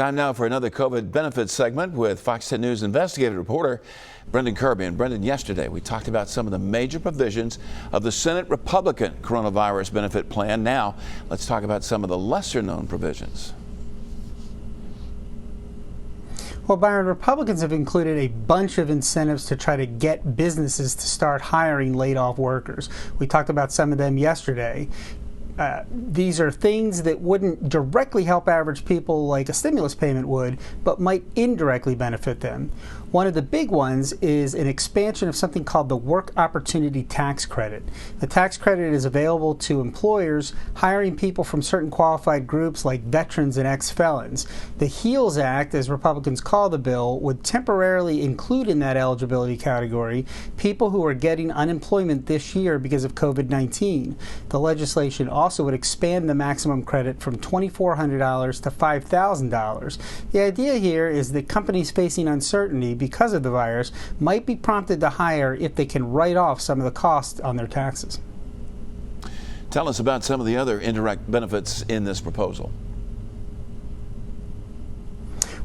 Time now for another COVID benefits segment with Fox 10 News investigative reporter Brendan Kirby. And Brendan, yesterday we talked about some of the major provisions of the Senate Republican coronavirus benefit plan. Now let's talk about some of the lesser known provisions. Well, Byron, Republicans have included a bunch of incentives to try to get businesses to start hiring laid-off workers. We talked about some of them yesterday. These are things that wouldn't directly help average people like a stimulus payment would, but might indirectly benefit them. One of the big ones is an expansion of something called the Work Opportunity Tax Credit. The tax credit is available to employers hiring people from certain qualified groups like veterans and ex-felons. The HEALS Act, as Republicans call the bill, would temporarily include in that eligibility category people who are getting unemployment this year because of COVID-19. The legislation also would expand the maximum credit from $2,400 to $5,000. The idea here is that companies facing uncertainty because of the virus might be prompted to hire if they can write off some of the costs on their taxes. Tell us about some of the other indirect benefits in this proposal.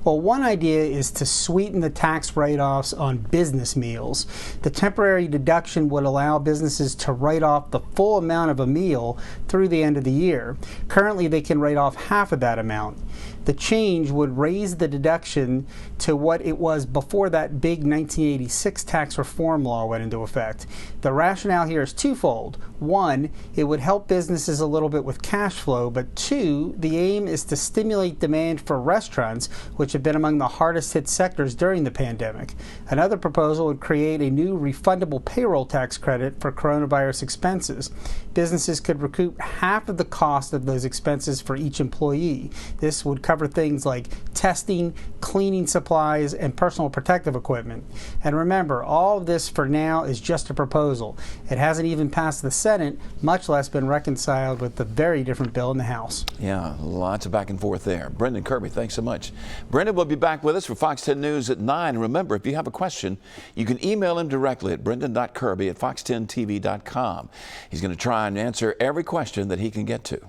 Well, one idea is to sweeten the tax write-offs on business meals. The temporary deduction would allow businesses to write off the full amount of a meal through the end of the year. Currently, they can write off half of that amount. The change would raise the deduction to what it was before that big 1986 tax reform law went into effect. The rationale here is twofold. One, it would help businesses a little bit with cash flow, but two, the aim is to stimulate demand for restaurants, which have been among the hardest hit sectors during the pandemic. Another proposal would create a new refundable payroll tax credit for coronavirus expenses. Businesses could recoup half of the cost of those expenses for each employee. This would cover things like testing, cleaning supplies, and personal protective equipment. And remember, all of this for now is just a proposal. It hasn't even passed the Senate, much less been reconciled with the very different bill in the House. Yeah, lots of back and forth there. Brendan Kirby, thanks so much. Brendan will be back with us for Fox 10 News at 9. Remember, if you have a question, you can email him directly at brendan.kirby@fox10tv.com. He's going to try and answer every question that he can get to.